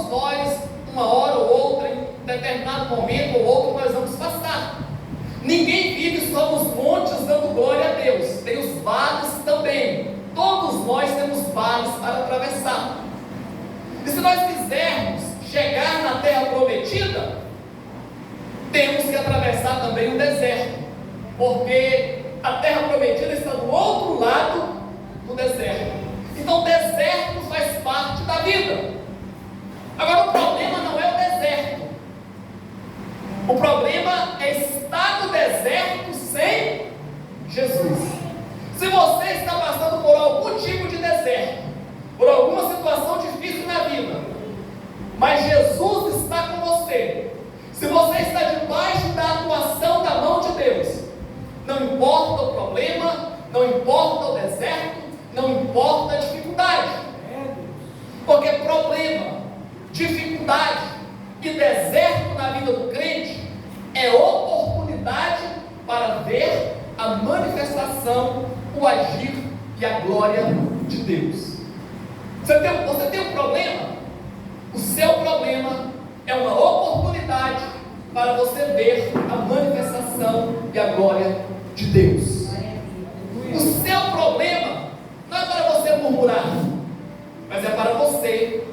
todos nós, uma hora ou outra, em determinado momento ou outro, nós vamos passar. Ninguém vive só nos montes dando glória a Deus. Tem os vales também. Todos nós temos vales para atravessar. E se nós quisermos chegar na terra prometida, temos que atravessar também o deserto, porque a terra prometida está do outro lado do deserto. Então o deserto faz parte da vida. Agora o problema não é o deserto. O problema é estar no deserto sem Jesus. Se você está passando por algum tipo de deserto, por alguma situação difícil na vida, mas Jesus está com você, se você está debaixo da atuação da mão de Deus, não importa o problema, não importa o deserto, não importa a dificuldade, porque problema, dificuldade e deserto na vida do crente é oportunidade para ver a manifestação, o agir e a glória de Deus. Você tem um problema? O seu problema é uma oportunidade para você ver a manifestação e a glória de Deus. O seu problema não é para você murmurar, mas é para você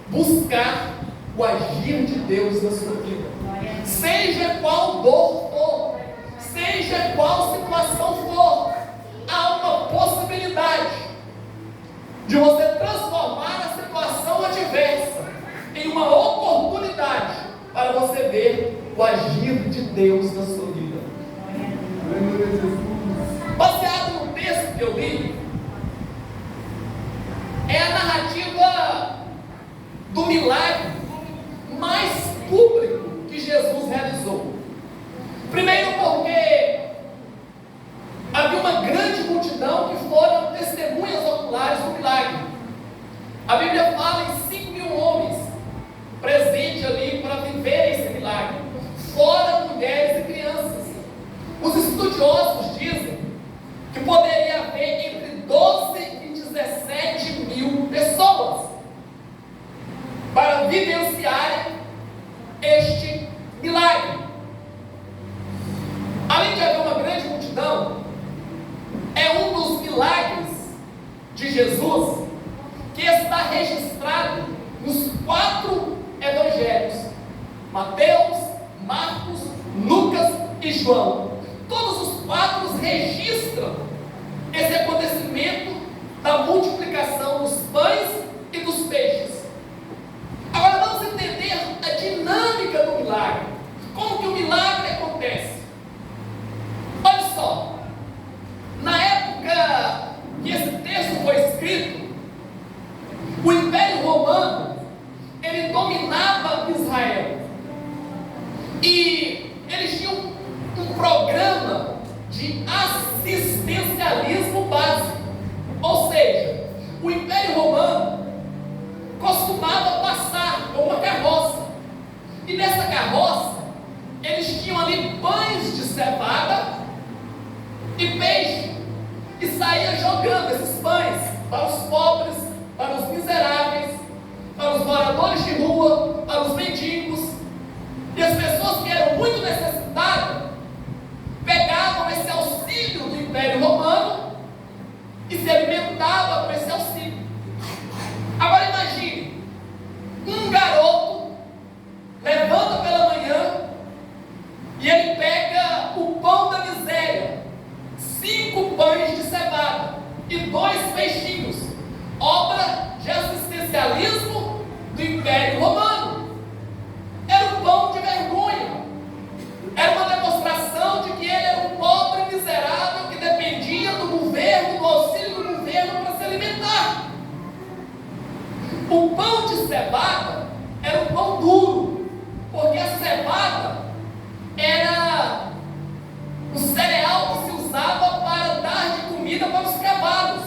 buscar o agir de Deus na sua vida. Seja qual dor for, seja qual situação for, há uma possibilidade de você transformar a situação adversa em uma oportunidade para você ver o agir de Deus na sua vida. Baseado no texto que eu li, é a narrativa do milagre mais público que Jesus realizou. Primeiro porque havia uma grande multidão que foram testemunhas oculares do milagre. A Bíblia fala em 5.000 homens presentes ali para viver esse milagre, fora mulheres e crianças. Os estudiosos dizem que poderia haver entre 12 e 17 mil pessoas para vivenciarem este milagre. Além de haver uma grande multidão, é um dos milagres de Jesus que está registrado nos 4 evangelhos: Mateus, Marcos, Lucas e João. Todos os 4 registram esse acontecimento da multiplicação dos pães e dos peixes. Agora vamos entender a dinâmica do milagre. Como que o milagre acontece? Olha só, na época que esse texto foi escrito, o Império Romano, ele dominava Israel, e eles tinham um programa de assistencialismo básico, ou seja, o Império Romano costumava passar com uma carroça, e nessa carroça eles tinham ali pães de cevada e peixe, e saía jogando esses pães para os pobres, para os miseráveis, para os moradores de rua, para os mendigos. E as pessoas que eram muito necessitadas pegavam esse auxílio do Império Romano e se alimentavam com esse auxílio. Agora imagine, um garoto levanta pela manhã e ele pega o pão da miséria, 5 pães de cevada e 2 peixinhos, obra de assistencialismo do Império Romano. Era um pão de vergonha, era uma demonstração de que ele era um pobre miserável que dependia do governo, do auxílio do governo para se alimentar. O pão de cevada era um pão duro, porque a cevada era o cereal que se usava para dar de comida para os cavalos.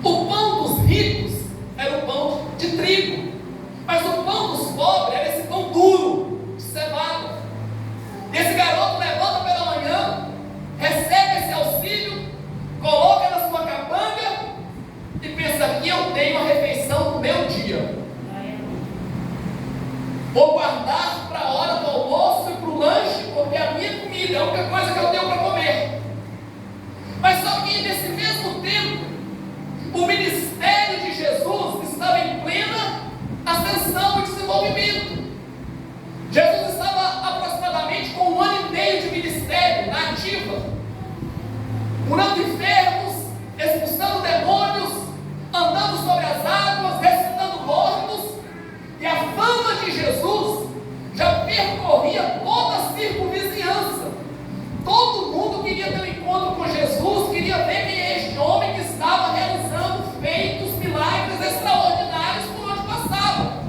O pão dos ricos era o pão de trigo, mas o pão dos pobres era esse pão duro, de cevada. E esse garoto levanta pela manhã, recebe esse auxílio, coloca na sua capanga e pensa: aqui eu tenho a refeição do meu dia. Vou guardar para a hora do almoço e para o lanche, porque a minha comida é a única coisa que eu tenho para comer. Mas só que nesse mesmo tempo, o ministério de Jesus estava em plena ascensão e desenvolvimento. Jesus estava aproximadamente com 1 ano e meio de ministério na ativa, curando enfermos, expulsando demônios, andando sobre as águas, ressuscitando mortos, e a fama de Jesus já percorria toda a circunvizinhança. Todo mundo queria ter um encontro com Jesus, queria ver quem é este homem que estava realizando feitos, milagres extraordinários por onde passava.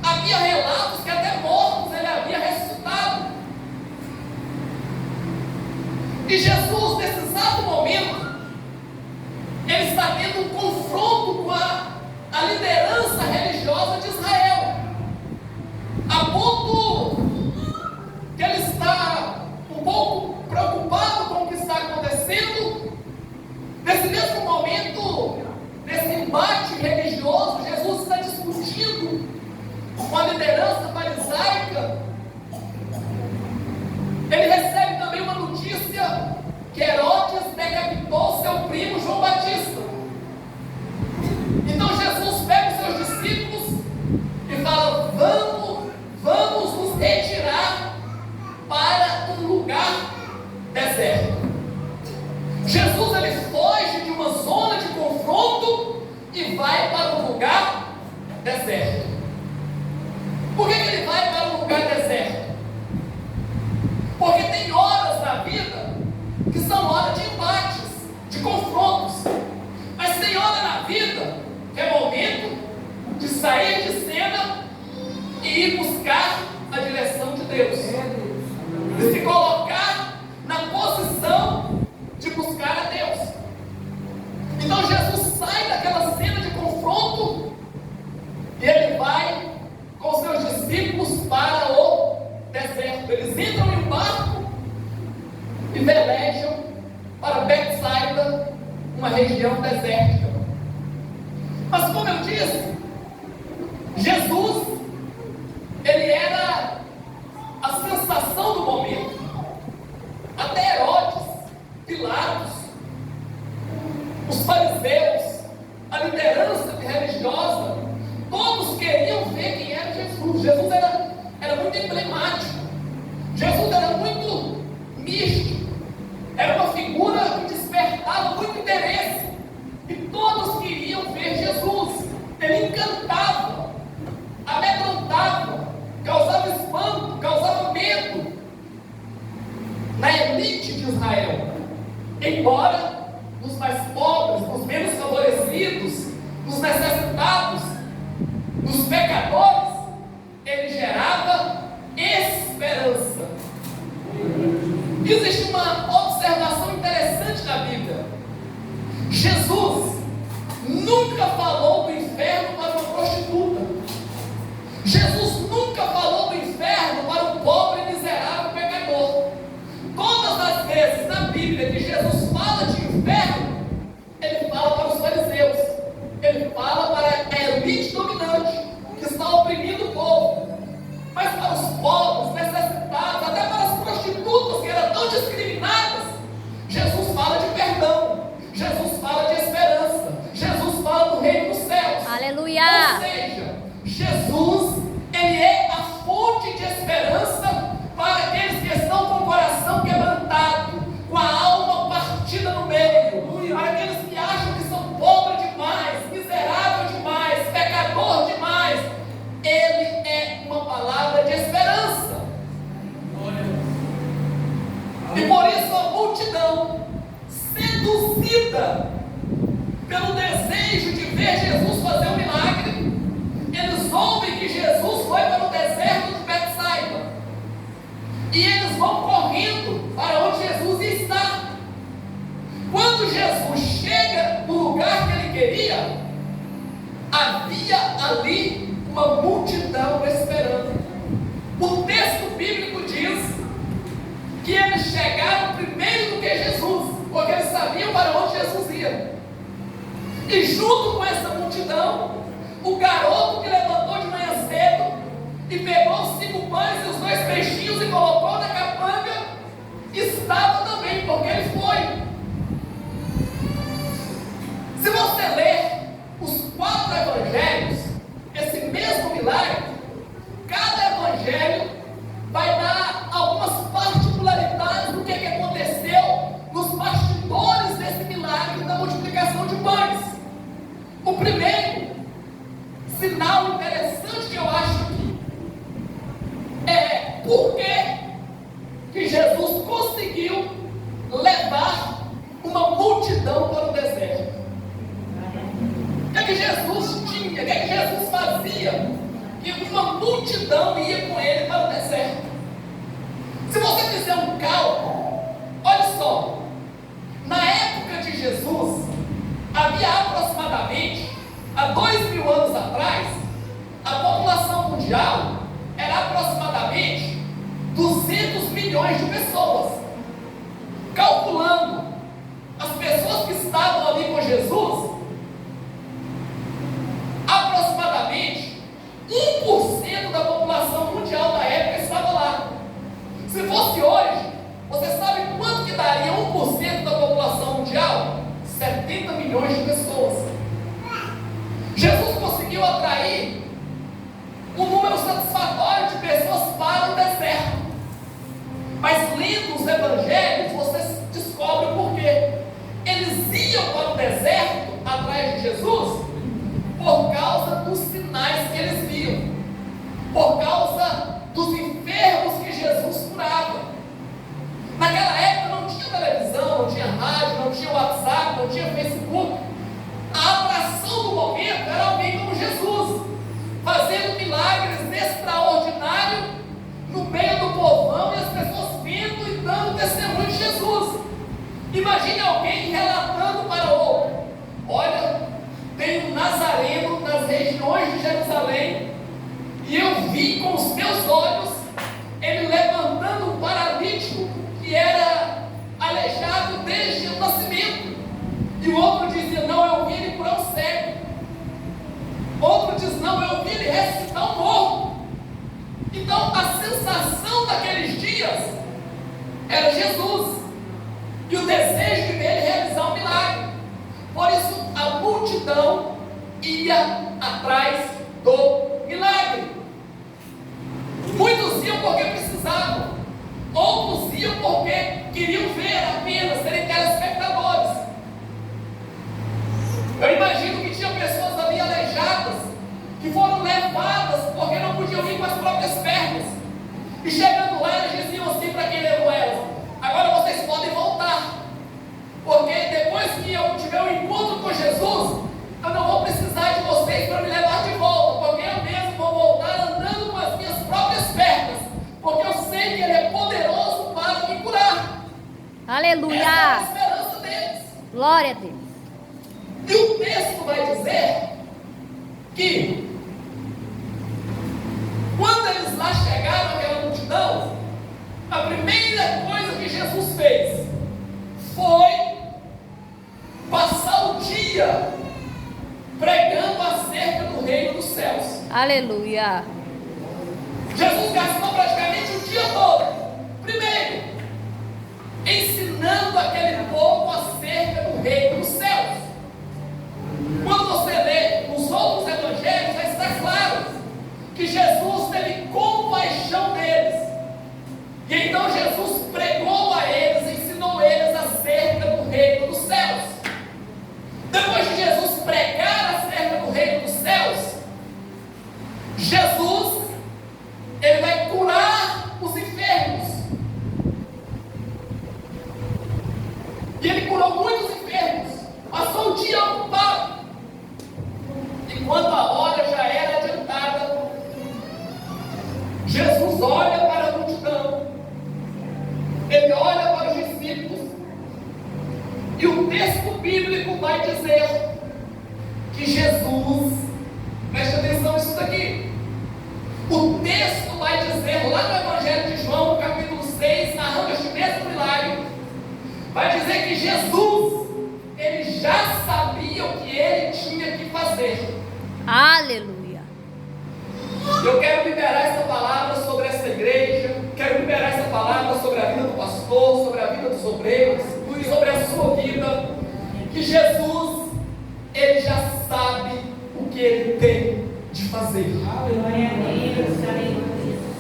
Havia relatos que até mortos ele havia ressuscitado. E Jesus, nesse exato momento, ele está tendo um confronto com a liderança religiosa de Israel, a ponto que ele está um pouco preocupado com o que está acontecendo. Nesse mesmo momento, nesse embate religioso, Jesus está discutindo com a liderança farisaica. Ele recebe também uma notícia que Herodes decapitou seu primo João Batista. Então Jesus pega os seus discípulos e fala: vamos nos retirar para um lugar deserto. Jesus ele foge de uma zona de confronto e vai para um lugar deserto. Por que ele vai para um lugar deserto? Porque tem horas na vida que são horas de embates, de confrontos. Mas tem hora na vida que é momento de sair de cena e ir buscar a direção de Deus. E se colocar na posição de buscar a Deus. Então Jesus sai daquela cena de confronto e ele vai com seus discípulos para o deserto. Eles entram em um barco e velejam para Betsaida, uma região desértica. Mas como eu disse, Jesus, ele era a sensação do momento. Até Herodes, Pilatos, os fariseus, a liderança religiosa, todos queriam ver quem era Jesus. Jesus era muito emblemático. Jesus era muito místico. Era uma figura que despertava muito interesse. E todos queriam ver Jesus. Ele encantava, amedrontava, causava espanto, causava medo na elite de Israel. Embora nos mais pobres, nos menos favorecidos, nos necessitados, nos pecadores, ele gerava esperança. Existe uma observação interessante na Bíblia. Jesus nunca falou do inferno para uma prostituta. Jesus nunca falou do inferno para um pobre, miserável pecador. Todas as vezes na Bíblia que Jesus fala de inferno, ele fala para os fariseus, ele fala para a elite dominante que está oprimindo o povo. Mas para os pobres, necessitados, até para as prostitutas que eram tão discriminadas, Jesus fala de perdão, Jesus fala de esperança, Jesus fala do reino dos céus. Aleluia! Ou seja, Jesus, ele é a fonte de esperança para aqueles que estão com o coração quebrantado, com a alma partida no meio, para aqueles que acham que são pobres demais, miserável demais, pecador demais. Ele é uma palavra de esperança. E por isso a multidão, seduzida pelo desejo de ver Jesus fazer um milagre, eles ouvem que Jesus foi para o deserto de Betsaida. E eles vão correndo para onde Jesus está. Quando Jesus chega no lugar que ele queria, havia ali uma multidão esperando. O texto bíblico diz que eles chegaram primeiro do que Jesus, porque eles sabiam para onde Jesus ia. E junto com essa multidão, o garoto que levantou de manhã cedo e pegou algo interessante que eu acho aqui. Por que Jesus conseguiu levar uma multidão para o deserto? O que é que Jesus tinha? O que é que Jesus fazia? Que uma multidão ia com ele para o deserto. Se você fizer um cálculo, olha só, na época de Jesus, havia aproximadamente, há 2000 anos atrás, a população mundial era aproximadamente 200 milhões de pessoas. Calculando as pessoas que estavam ali com Jesus, aproximadamente 1% da população mundial da época estava lá. Se fosse hoje, você sabe quanto que daria 1% da população mundial? 70 milhões de pessoas. Jesus conseguiu atrair um número satisfatório de pessoas para o deserto. Mas lendo os evangelhos, você descobre por quê. Eles iam para o deserto atrás de Jesus por causa dos sinais que eles viam, por causa dos enfermos que Jesus curava. Naquela época não tinha televisão, não tinha rádio, não tinha WhatsApp, não tinha Facebook. A atração do momento era alguém como Jesus, fazendo milagres extraordinários no meio do povão e as pessoas vendo e dando testemunho de Jesus. Imagine alguém relatando para o outro: olha, tem um nazareno nas regiões de Jerusalém e eu vi com os meus olhos ele levantando um paralítico que era aleijado desde o nascimento. E o outro dizia: não, eu vi ele curar o cego. Outro diz: não, eu vi ele ressuscitar o morto. Então a sensação daqueles dias era Jesus e o desejo de ver ele realizar um milagre. Por isso a multidão ia atrás do milagre. Muitos iam porque precisavam, outros iam porque queriam ver apenas, serem telespectadores. Eu imagino que tinha pessoas ali aleijadas que foram levadas porque não podiam ir com as próprias pernas. E chegando lá, eles diziam assim para quem levou elas: agora vocês podem voltar, porque depois que eu tiver um encontro com Jesus, eu não vou precisar de vocês para me levar de volta, porque eu mesmo vou voltar andando com as minhas próprias pernas, porque eu sei que Ele é poderoso para me curar. Aleluia! Essa é a esperança deles. Glória a Deus. E o texto vai dizer que quando eles lá chegaram, aquela multidão, a primeira coisa que Jesus fez foi passar o dia pregando acerca do reino dos céus. Aleluia. Jesus gastou praticamente o dia todo, primeiro, ensinando aquele povo acerca do reino dos céus. Quando você lê os outros evangelhos, vai estar claro que Jesus teve compaixão deles. E então Jesus pregou a eles, ensinou eles acerca do reino dos céus. Depois de Jesus pregar acerca do reino dos céus, Jesus, ele vai curar os enfermos. E ele curou muitos enfermos, passou o dia ocupado. E quando a hora já era adiantada, Jesus olha para a multidão, ele olha para os discípulos, e o texto bíblico vai dizer que Jesus, preste atenção nisso daqui, o texto vai dizer lá no Evangelho de João, no capítulo 6, narrando este mesmo milagre, vai dizer que Jesus, ele já sabia o que ele tinha que fazer. Aleluia. Eu quero liberar essa palavra sobre essa igreja, quero liberar essa palavra sobre a vida do pastor, sobre a vida dos obreiros, sobre a sua vida, que Jesus, ele já sabe o que ele tem de fazer.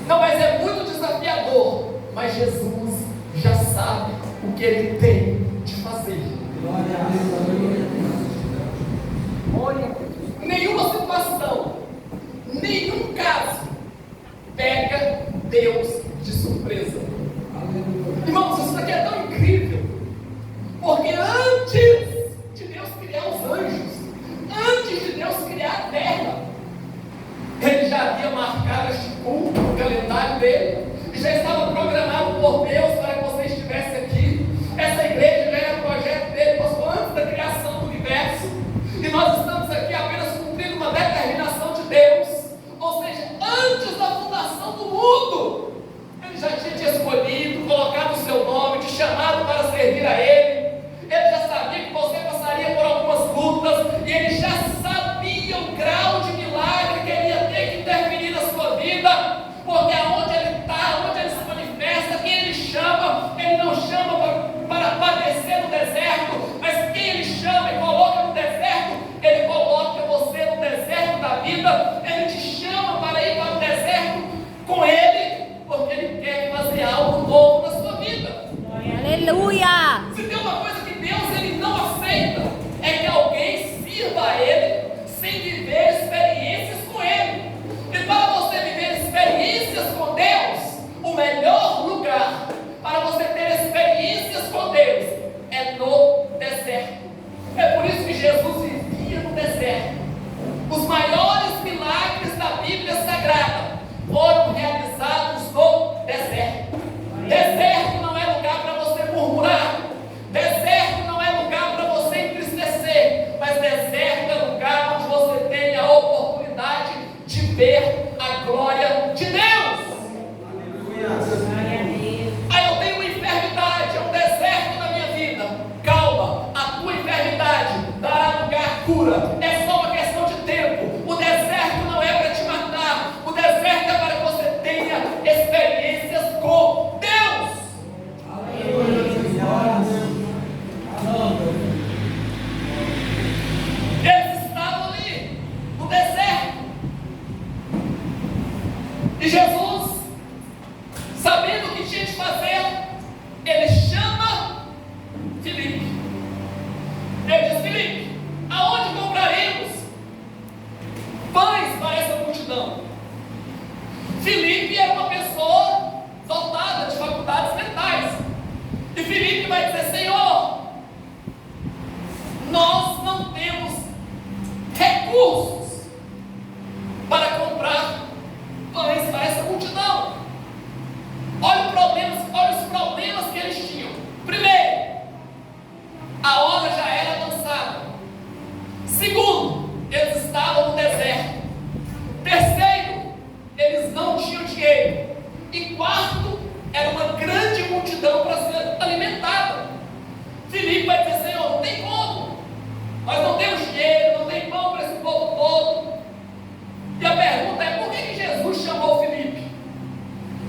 Não, mas é muito desafiador, mas Jesus já sabe o que ele tem de fazer. Nenhuma situação, melhor lugar para você ter experiências com Deus é no deserto. É por isso que Jesus vivia no deserto. Os maiores milagres da Bíblia Sagrada foram realizados no deserto. Deserto não é lugar para você murmurar. Deserto não é lugar para você entristecer. Mas deserto é lugar onde você tem a oportunidade de ver a glória de Deus. Aí eu tenho uma enfermidade, é um deserto na minha vida. Calma, a tua enfermidade dará lugar à cura. É só uma questão de tempo. O deserto não é para te matar. O deserto é para que você tenha experiências com Deus. Eles estavam ali no deserto. E Jesus, sabendo o que tinha de fazer, ele chama Filipe. Ele diz: Filipe, aonde compraremos pães para essa multidão? Filipe era uma pessoa dotada de faculdades mentais. E Filipe vai dizer: Senhor, nós não temos recursos para comprar pães para essa multidão. Olha os problemas que eles tinham. Primeiro, a hora já era avançada. Segundo, eles estavam no deserto. Terceiro, eles não tinham dinheiro. E quarto, era uma grande multidão para ser alimentada. Filipe vai dizer: Senhor, não tem como. Nós não temos dinheiro, não tem pão para esse povo todo. E a pergunta é: por que Jesus chamou Filipe?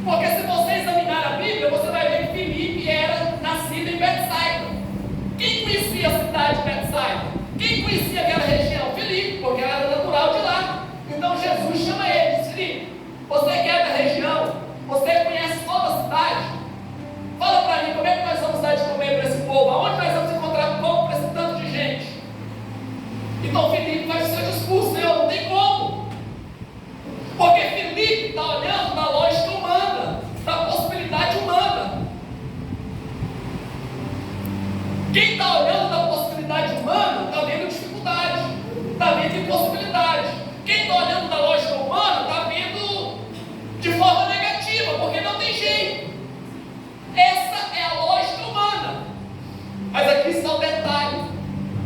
Porque se você examinar a Bíblia, você vai ver que Filipe era nascido em Betsaida. Quem conhecia a cidade de Betsaida? Quem conhecia aquela região? Filipe, porque ela era natural de lá. Então Jesus chama ele e diz: Filipe, você que é da região, você conhece toda a cidade, fala para mim, como é que nós vamos dar de comer para esse povo? Aonde nós vamos encontrar pão para esse tanto de gente? Então Filipe faz o seu discurso: Senhor, não tem como. Porque Filipe está olhando da lógica humana, da possibilidade humana. Quem está olhando da possibilidade humana está vendo dificuldade, está vendo impossibilidade. Quem está olhando da lógica humana está vendo de forma negativa, porque não tem jeito. Essa é a lógica humana. Mas aqui está o detalhe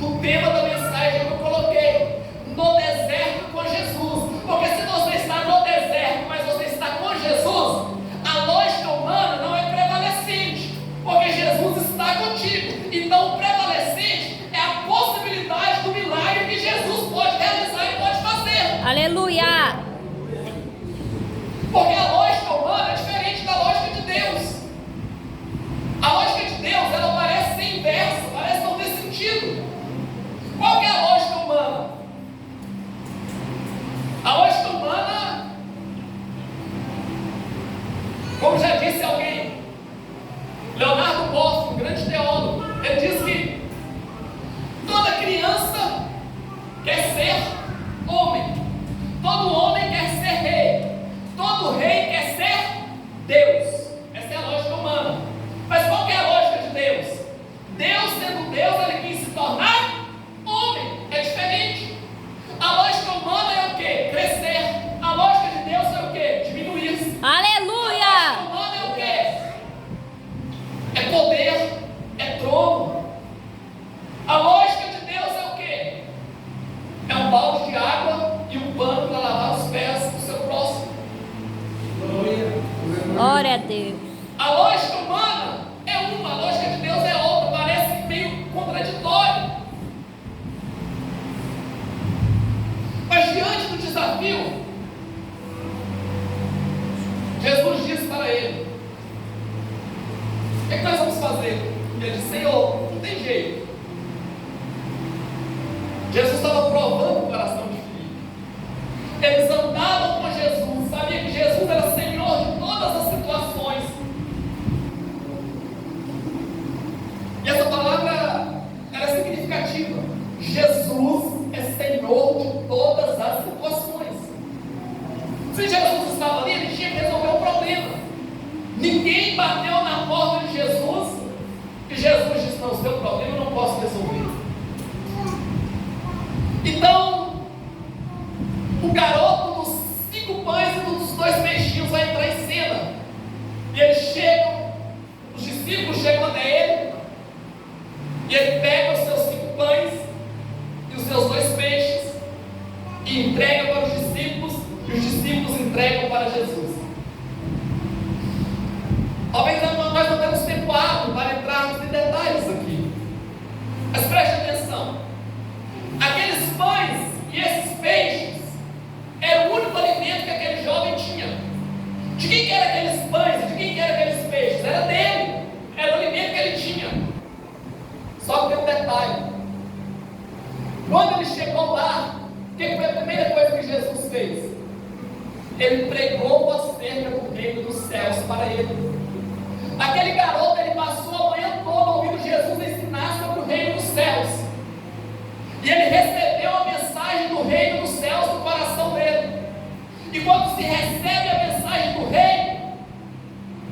do tema da mensagem que eu coloquei: no deserto com Jesus. Porque se você está no deserto, mas você está com Jesus, a lógica humana não é prevalecente, porque Jesus está contigo. Então o prevalecente é a possibilidade do milagre que Jesus pode realizar e pode fazer. Aleluia. Porque a lógica humana é diferente da lógica de Deus. A lógica de Deus, ela parece ser inversa, parece não ter sentido. Qual que é a lógica humana? A lógica humana, como já disse alguém, Leonardo Boff, um grande teólogo, ele diz que toda criança quer ser homem, todo homem quer ser rei, todo rei quer ser Deus. Essa é a lógica humana. Mas qual que é a lógica de Deus? Deus, sendo Deus, ele quis se tornar homem. É diferente. A lógica humana é o quê? Crescer. A lógica de Deus é o quê? Diminuir-se. Aleluia. A lógica humana é o quê? É poder, é trono. A lógica de Deus é o quê? É um balde de água e um pano para lavar os pés do seu próximo. Glória a Deus. A lógica humana é uma, a lógica de Deus é outra. Parece meio contraditório. Mas diante do desafio, Jesus disse para ele: o que é que nós vamos fazer? Ele disse: Senhor, não tem jeito. Jesus estava provando o coração de Filipe. Eles andavam com Jesus, sabia que Jesus era Senhor de todas as situações. E essa palavra era significativa. Jesus é Senhor de todas as situações. Se Jesus estava ali, ele tinha que resolver um problema. Ninguém bateu na porta de Jesus e Jesus disse: não, o seu problema eu não posso resolver. Então, o garoto dos 5 pães e dos 2 peixinhos vai entrar em cena. E eles chegam, os discípulos chegam até ele, e ele pega os seus 5 pães e os seus 2 peixes e entrega para os discípulos, e os discípulos entregam para Jesus. Talvez nós não temos tempo hábil para entrarmos em detalhes aqui, mas preste atenção: aqueles pães e esses peixes era o único alimento que aquele jovem tinha. De quem que eram aqueles pães e de quem que eram aqueles peixes? Era dele, era o alimento que ele tinha. Só que tem um detalhe: quando ele chegou lá, o que foi a primeira coisa que Jesus fez? Ele pregou acerca do reino dos céus para ele. Aquele garoto, ele passou a manhã toda ouvindo Jesus ensinar sobre o reino dos céus, e ele recebeu a mensagem do reino dos céus no coração dele. E quando se recebe a mensagem do reino,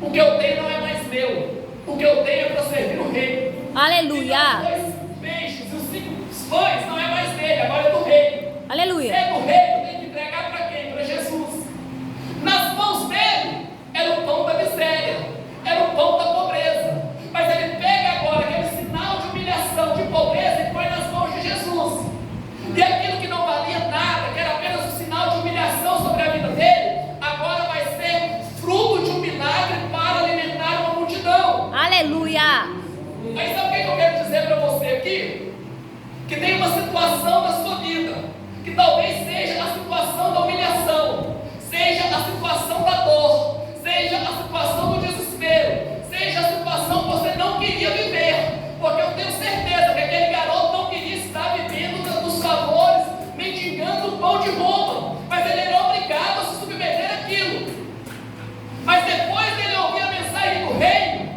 o que eu tenho não é mais meu, o que eu tenho é para servir o reino. Aleluia. Então, os 2 peixes e os 5 pães não é mais dele, agora é do reino. Aleluia. É do reino, tem que entregar para quem? Para Jesus. Nas mãos dele era o pão da miséria, era o pão da pobreza, mas ele pega agora aquele sinal de humilhação, de pobreza, e põe nas mãos de Jesus. E aquilo que não valia nada, que era apenas um sinal de humilhação sobre a vida dele, agora vai ser fruto de um milagre para alimentar uma multidão. Aleluia. Aí sabe o que eu quero dizer para você aqui? Que tem uma situação na sua vida, que talvez seja a situação da humilhação, seja a situação da dor, seja a situação do desespero, seja a situação que você não queria viver, porque eu tenho certeza que aquele garoto não queria estar vivendo dos favores, mendigando o pão de Roma, mas ele era obrigado a se submeter àquilo. Mas depois dele ouvir a mensagem do reino,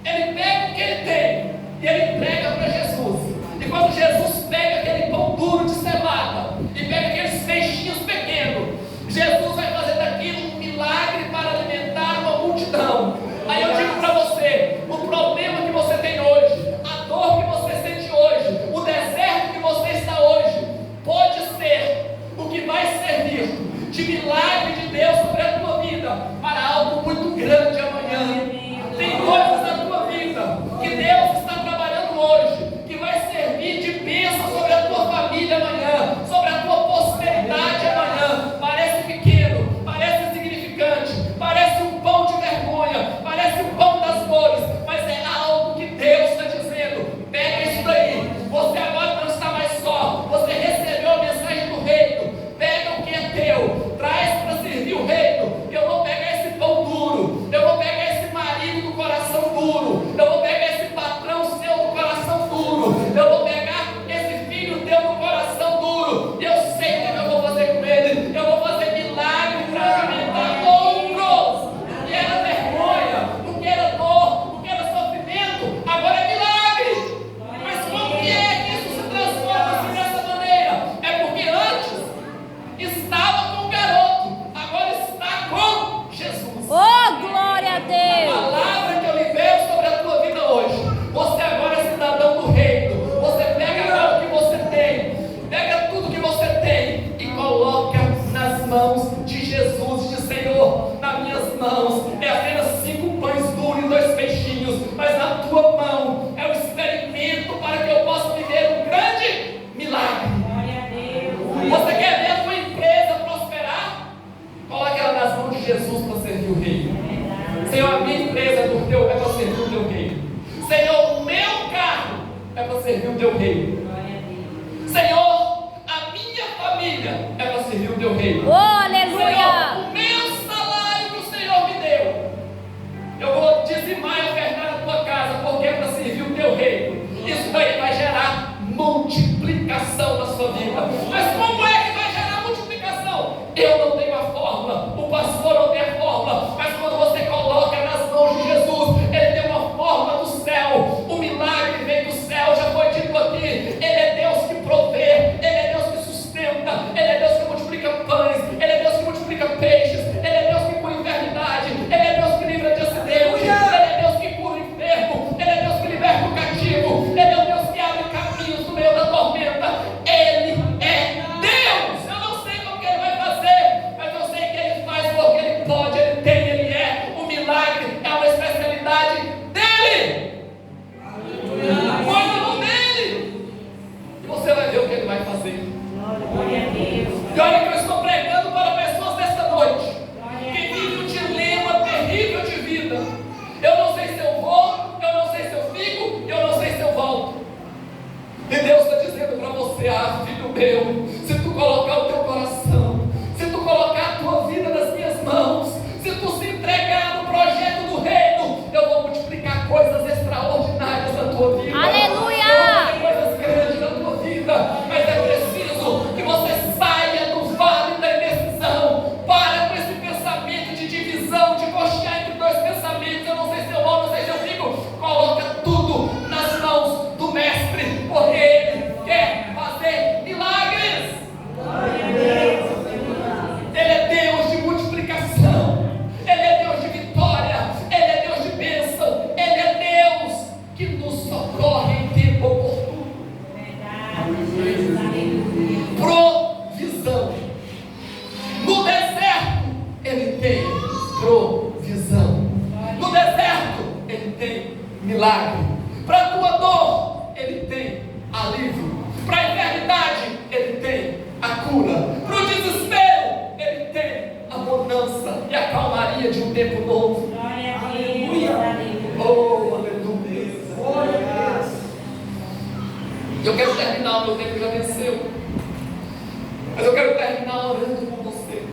ele pega o que ele tem e ele entrega para Jesus. E quando Jesus pega aquele pão duro de cevada e pega aqueles peixinhos pequenos, Jesus vai fazer daquilo um milagre para alimentar uma multidão. Aí eu digo para você: o problema que você tem hoje, a dor que você sente hoje, o deserto que você está hoje, pode ser o que vai servir de milagre de Deus sobre a tua vida para algo muito grande amanhã. Tem coisas na tua vida que Deus está trabalhando hoje, que vai servir de bênção sobre a tua família amanhã, sobre a tua posteridade amanhã. Parece pequeno, parece insignificante, parece um pão de vergonha, parece um pão das dores, mas é algo que Deus está dizendo: pega isso daí, você agora não está mais só, você recebeu a mensagem do reino, pega o que é teu, traz para servir o reino. Eu vou pegar esse pão duro, eu vou pegar esse marido do coração duro, eu vou pegar esse patrão seu do coração duro, eu vou pegar esse filho teu do coração duro, e eu sei o que eu vou fazer com ele. Eu vou fazer milagre para alimentar outros. O que era vergonha, o que era dor, o que era sofrimento, agora é milagre. Mas como que é que isso se transforma assim dessa maneira? É porque antes estava com o garoto, agora está com Jesus. Oh, glória a A Deus. palavra que eu libero sobre a tua vida hoje: você agora é cidadão do reino. Você pega agora o que você tem, pega tudo que você tem e coloca nas mãos de Jesus. Diz: Senhor, nas minhas mãos é apenas 5 pães duros e 2 peixinhos, mas na tua mão é o experimento para que eu possa viver um grande milagre. Você quer ver a tua empresa prosperar? Coloque ela nas mãos de Jesus para servir o reino. Senhor, a minha empresa é para servir o teu reino. Senhor, o meu carro é para servir o teu reino. Senhor, a minha família é para servir o teu reino. Oh, aleluia. Senhor, o meu salário que o Senhor me deu, eu vou dizimar e ofertar na tua casa, porque é para servir o teu reino. Isso daí vai gerar multiplicação na sua vida. Mas como é que vai gerar multiplicação? Eu não tenho a fórmula, o pastor não tem a fórmula, mas quando você coloca nas mãos de Jesus, ele tem uma fórmula do céu. O milagre vem do céu, já foi dito aqui. Ele é Deus que provê, ele é Deus que sustenta, ele é Deus que multiplica pães, ele milagre. Para a tua dor, Ele tem alívio. Para a enfermidade, Ele tem a cura. Para o desespero, Ele tem a bonança e a calmaria de um tempo novo. Glória a Deus. Aleluia. Oh, aleluia. Glória a Deus. Eu quero terminar, o meu tempo já venceu. Mas eu quero